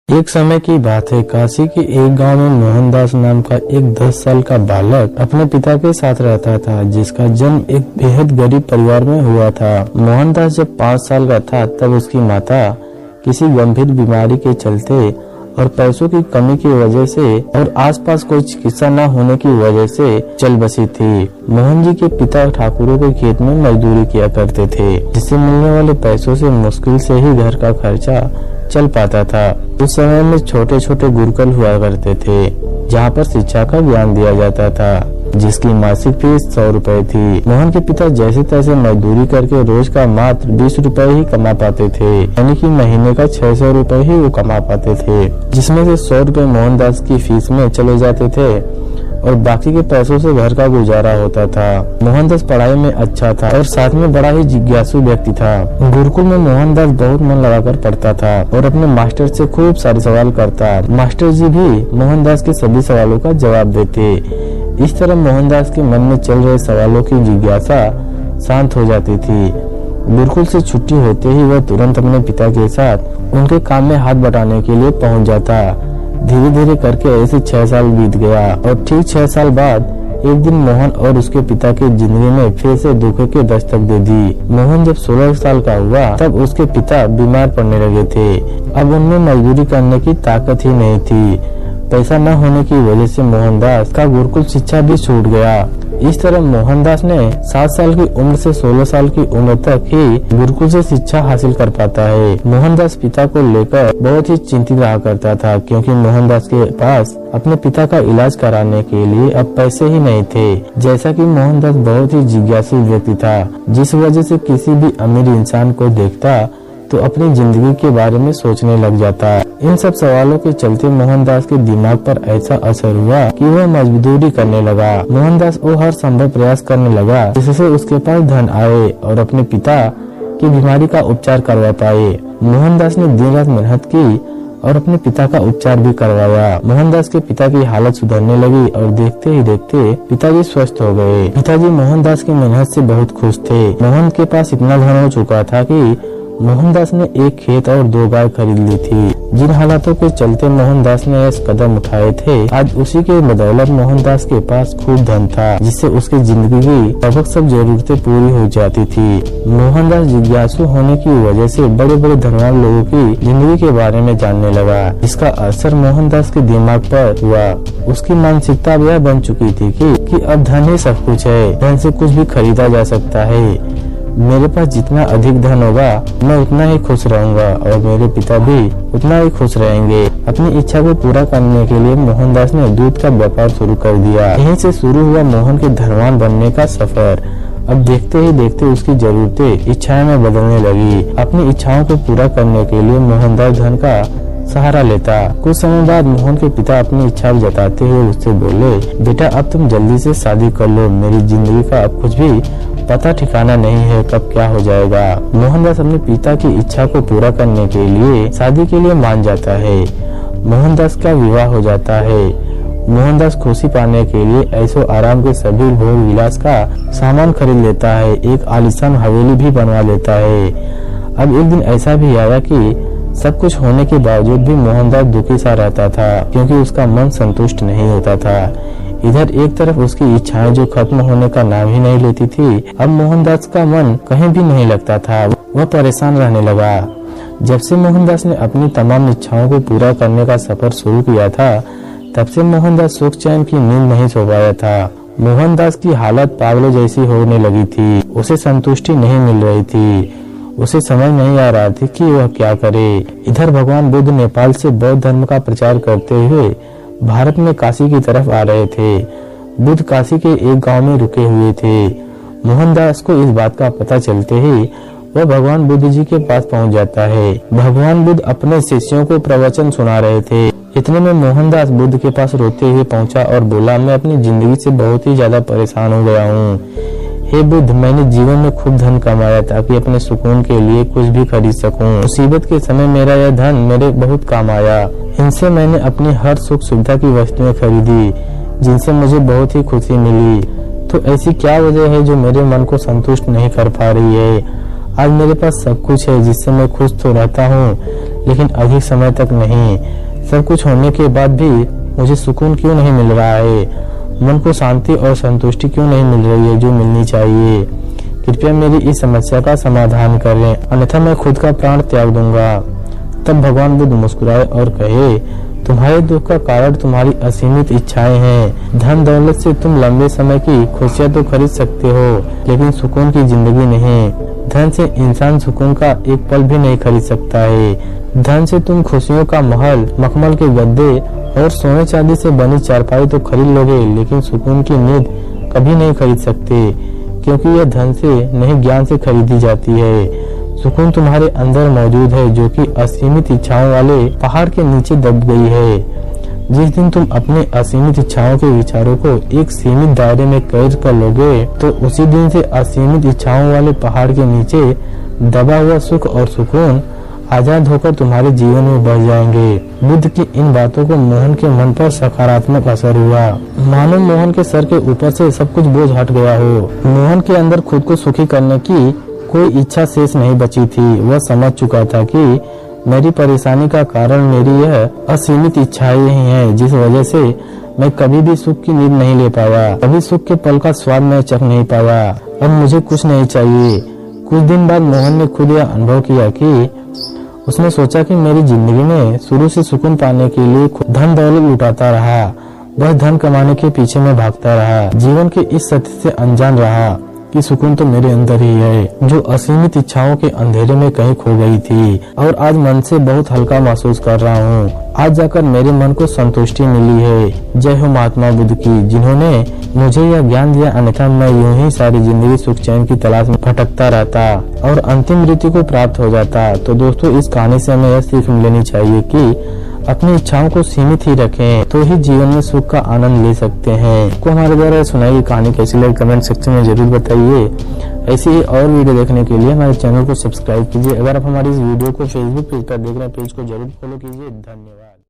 एक समय की बात है, काशी के एक गांव में मोहनदास नाम का एक 10 साल का बालक अपने पिता के साथ रहता था, जिसका जन्म एक बेहद गरीब परिवार में हुआ था। मोहनदास जब 5 साल का था तब उसकी माता किसी गंभीर बीमारी के चलते और पैसों की कमी की वजह से और आसपास कोई चिकित्सा न होने की वजह से चल बसी थी। मोहन जी के पिता ठाकुरों के खेत में मजदूरी किया करते थे, जिससे मिलने वाले पैसों से मुश्किल से ही घर का खर्चा चल पाता था। उस समय में छोटे छोटे गुरुकुल हुआ करते थे, जहाँ पर शिक्षा का ज्ञान दिया जाता था, जिसकी मासिक फीस 100 रुपए थी। मोहन के पिता जैसे तैसे मजदूरी करके रोज का मात्र 20 रुपए ही कमा पाते थे, यानी कि महीने का 600 रुपए ही वो कमा पाते थे, जिसमें से 100 रुपए मोहनदास की फीस में चले जाते थे और बाकी के पैसों से घर का गुजारा होता था। मोहनदास पढ़ाई में अच्छा था और साथ में बड़ा ही जिज्ञासु व्यक्ति था। गुरुकुल में मोहनदास बहुत मन लगाकर पढ़ता था और अपने मास्टर से खूब सारे सवाल करता। मास्टर जी भी मोहनदास के सभी सवालों का जवाब देते। इस तरह मोहनदास के मन में चल रहे सवालों की जिज्ञासा शांत हो जाती थी। गुरुकुल से छुट्टी होते ही वह तुरंत अपने पिता के साथ उनके काम में हाथ बटाने के लिए पहुंच जाता। धीरे धीरे करके ऐसे 6 साल बीत गया और ठीक 6 साल बाद एक दिन मोहन और उसके पिता की जिंदगी में फिर से दुख की दस्तक दे दी। मोहन जब 16 साल का हुआ तब उसके पिता बीमार पड़ने लगे थे। अब उनमें मजदूरी करने की ताकत ही नहीं थी। पैसा न होने की वजह से मोहनदास का गुरुकुल शिक्षा भी छूट गया। इस तरह मोहनदास ने 7 साल की उम्र से 16 साल की उम्र तक ही गुरुकुल से शिक्षा हासिल कर पाता है। मोहनदास पिता को लेकर बहुत ही चिंतित रहा करता था, क्योंकि मोहनदास के पास अपने पिता का इलाज कराने के लिए अब पैसे ही नहीं थे। जैसा कि मोहनदास बहुत ही जिज्ञासु व्यक्ति था, जिस वजह से किसी भी अमीर इंसान को देखता तो अपनी जिंदगी के बारे में सोचने लग जाता। इन सब सवालों के चलते मोहनदास के दिमाग पर ऐसा असर हुआ कि वह मजदूरी करने लगा। मोहनदास वो हर संभव प्रयास करने लगा जिससे उसके पास धन आए और अपने पिता की बीमारी का उपचार करवा पाए। मोहनदास ने दिन रात मेहनत की और अपने पिता का उपचार भी करवाया। मोहनदास के पिता की हालत सुधरने लगी और देखते ही देखते पिताजी स्वस्थ हो गए। पिताजी मोहनदास की मेहनत से बहुत खुश थे। मोहन के पास इतना धन हो चुका था कि मोहनदास ने एक खेत और 2 गाय खरीद ली थी। जिन हालातों के चलते मोहनदास ने इस कदम उठाए थे, आज उसी के बदौलत मोहनदास के पास खूब धन था, जिससे उसकी जिंदगी की लगभग सब जरूरतें पूरी हो जाती थी। मोहनदास जिज्ञासु होने की वजह से बड़े बड़े धनवान लोगों की जिंदगी के बारे में जानने लगा। इसका असर मोहनदास के दिमाग पर हुआ। उसकी मानसिकता यह बन चुकी थी कि अब धन ही सब कुछ है, धन से कुछ भी खरीदा जा सकता है। मेरे पास जितना अधिक धन होगा मैं उतना ही खुश रहूंगा और मेरे पिता भी उतना ही खुश रहेंगे। अपनी इच्छा को पूरा करने के लिए मोहनदास ने दूध का व्यापार शुरू कर दिया। यहीं से शुरू हुआ मोहन के धनवान बनने का सफर। अब देखते ही देखते उसकी जरूरतें इच्छाएं में बदलने लगी। अपनी इच्छाओं को पूरा करने के लिए मोहनदास धन का सहारा लेता। कुछ समय बाद मोहन के पिता अपनी इच्छा जताते हुए उससे बोले, बेटा अब तुम जल्दी से शादी कर लो, मेरी जिंदगी का अब कुछ भी पता ठिकाना नहीं है, कब क्या हो जाएगा। मोहनदास अपने पिता की इच्छा को पूरा करने के लिए शादी के लिए मान जाता है। मोहनदास का विवाह हो जाता है। मोहनदास खुशी पाने के लिए ऐशो आराम के सभी भोग विलास का सामान खरीद लेता है। एक आलीशान हवेली भी बनवा लेता है। अब एक दिन ऐसा भी आया कि सब कुछ होने के बावजूद भी मोहनदास दुखी सा रहता था, क्योंकि उसका मन संतुष्ट नहीं होता था। इधर एक तरफ उसकी इच्छाएं जो खत्म होने का नाम ही नहीं लेती थी। अब मोहनदास का मन कहीं भी नहीं लगता था, वह परेशान रहने लगा। जब से मोहनदास ने अपनी तमाम इच्छाओं को पूरा करने का सफर शुरू किया था, तब से मोहनदास सुख चैन की नींद नहीं सो पाया था। मोहनदास की हालत पागलों जैसी होने लगी थी। उसे संतुष्टि नहीं मिल रही थी। उसे समझ नहीं आ रहा थी कि वह क्या करे। इधर भगवान बुद्ध नेपाल से बौद्ध धर्म का प्रचार करते हुए भारत में काशी की तरफ आ रहे थे। बुद्ध काशी के एक गांव में रुके हुए थे। मोहनदास को इस बात का पता चलते ही वह भगवान बुद्ध जी के पास पहुंच जाता है। भगवान बुद्ध अपने शिष्यों को प्रवचन सुना रहे थे। इतने में मोहनदास बुद्ध के पास रोते हुए पहुंचा और बोला, मैं अपनी जिंदगी से बहुत ही ज्यादा परेशान हो गया हूँ। हे बुद्ध, मैंने जीवन में खूब धन कमाया ताकि अपने सुकून के लिए कुछ भी खरीद सकूं। मुसीबत के समय मेरा यह धन मेरे बहुत काम आया। इनसे मैंने अपनी हर सुख सुविधा की वस्तुएं खरीदी, जिनसे मुझे बहुत ही खुशी मिली। तो ऐसी क्या वजह है जो मेरे मन को संतुष्ट नहीं कर पा रही है? आज मेरे पास सब कुछ है जिससे मैं खुश तो रहता हूँ, लेकिन अधिक समय तक नहीं। सब कुछ होने के बाद भी मुझे सुकून क्यों नहीं मिल रहा है? मन को शांति और संतुष्टि क्यों नहीं मिल रही है जो मिलनी चाहिए? कृपया मेरी इस समस्या का समाधान करें, अन्यथा मैं खुद का प्राण त्याग दूंगा। तब भगवान बुद्ध मुस्कुराए और कहे, तुम्हारे दुख का कारण तुम्हारी असीमित इच्छाएं हैं। धन दौलत से तुम लंबे समय की खुशियां तो खरीद सकते हो, लेकिन सुकून की जिंदगी नहीं। धन से इंसान सुकून का एक पल भी नहीं खरीद सकता है। धन से तुम खुशियों का महल, मखमल के गद्दे और सोने चांदी से बनी चारपाई तो खरीद लोगे, लेकिन सुकून की नींद कभी नहीं खरीद सकते, क्योंकि यह धन से नहीं ज्ञान से खरीदी जाती है। सुकून तुम्हारे अंदर मौजूद है, जो कि असीमित इच्छाओं वाले पहाड़ के नीचे दब गई है। जिस दिन तुम अपने असीमित इच्छाओं के विचारों को एक सीमित दायरे में कैद कर लोगे, तो उसी दिन से असीमित इच्छाओं वाले पहाड़ के नीचे दबा हुआ सुख और सुकून आजाद होकर तुम्हारे जीवन में बढ़ जाएंगे। बुद्ध की इन बातों को मोहन के मन पर सकारात्मक असर हुआ। मानो मोहन के सर के ऊपर से सब कुछ बोझ हट गया हो। मोहन के अंदर खुद को सुखी करने की कोई इच्छा शेष नहीं बची थी। वह समझ चुका था कि मेरी परेशानी का कारण मेरी यह असीमित इच्छाएं ही हैं, जिस वजह से मैं कभी भी सुख की नींद नहीं ले पाया, कभी सुख के पल का स्वाद मैं चख नहीं पाया। अब मुझे कुछ नहीं चाहिए। कुछ दिन बाद मोहन ने खुद यह अनुभव किया कि उसने सोचा कि मेरी जिंदगी में शुरू से सुकून पाने के लिए धन दौलत लुटाता रहा, बस धन कमाने के पीछे मैं भागता रहा, जीवन के इस सत्य से अनजान रहा कि सुकून तो मेरे अंदर ही है, जो असीमित इच्छाओं के अंधेरे में कहीं खो गई थी। और आज मन से बहुत हल्का महसूस कर रहा हूँ। आज जाकर मेरे मन को संतुष्टि मिली है। जय हो महात्मा बुद्ध की, जिन्होंने मुझे यह ज्ञान दिया, अन्यथा मैं यूं ही सारी जिंदगी सुख चैन की तलाश में भटकता रहता और अंतिम मृत्यु को प्राप्त हो जाता। तो दोस्तों, इस कहानी से हमें यह सीख लेनी चाहिए कि अपनी इच्छाओं को सीमित ही रखें, तो ही जीवन में सुख का आनंद ले सकते हैं। आपको हमारे द्वारा सुनाई गई कहानी कैसी लगी कमेंट सेक्शन में जरूर बताइए। ऐसी ही और वीडियो देखने के लिए हमारे चैनल को सब्सक्राइब कीजिए। अगर आप हमारी इस वीडियो को फेसबुक पेज पर देख रहे हैं, पेज को जरूर फॉलो कीजिए। धन्यवाद।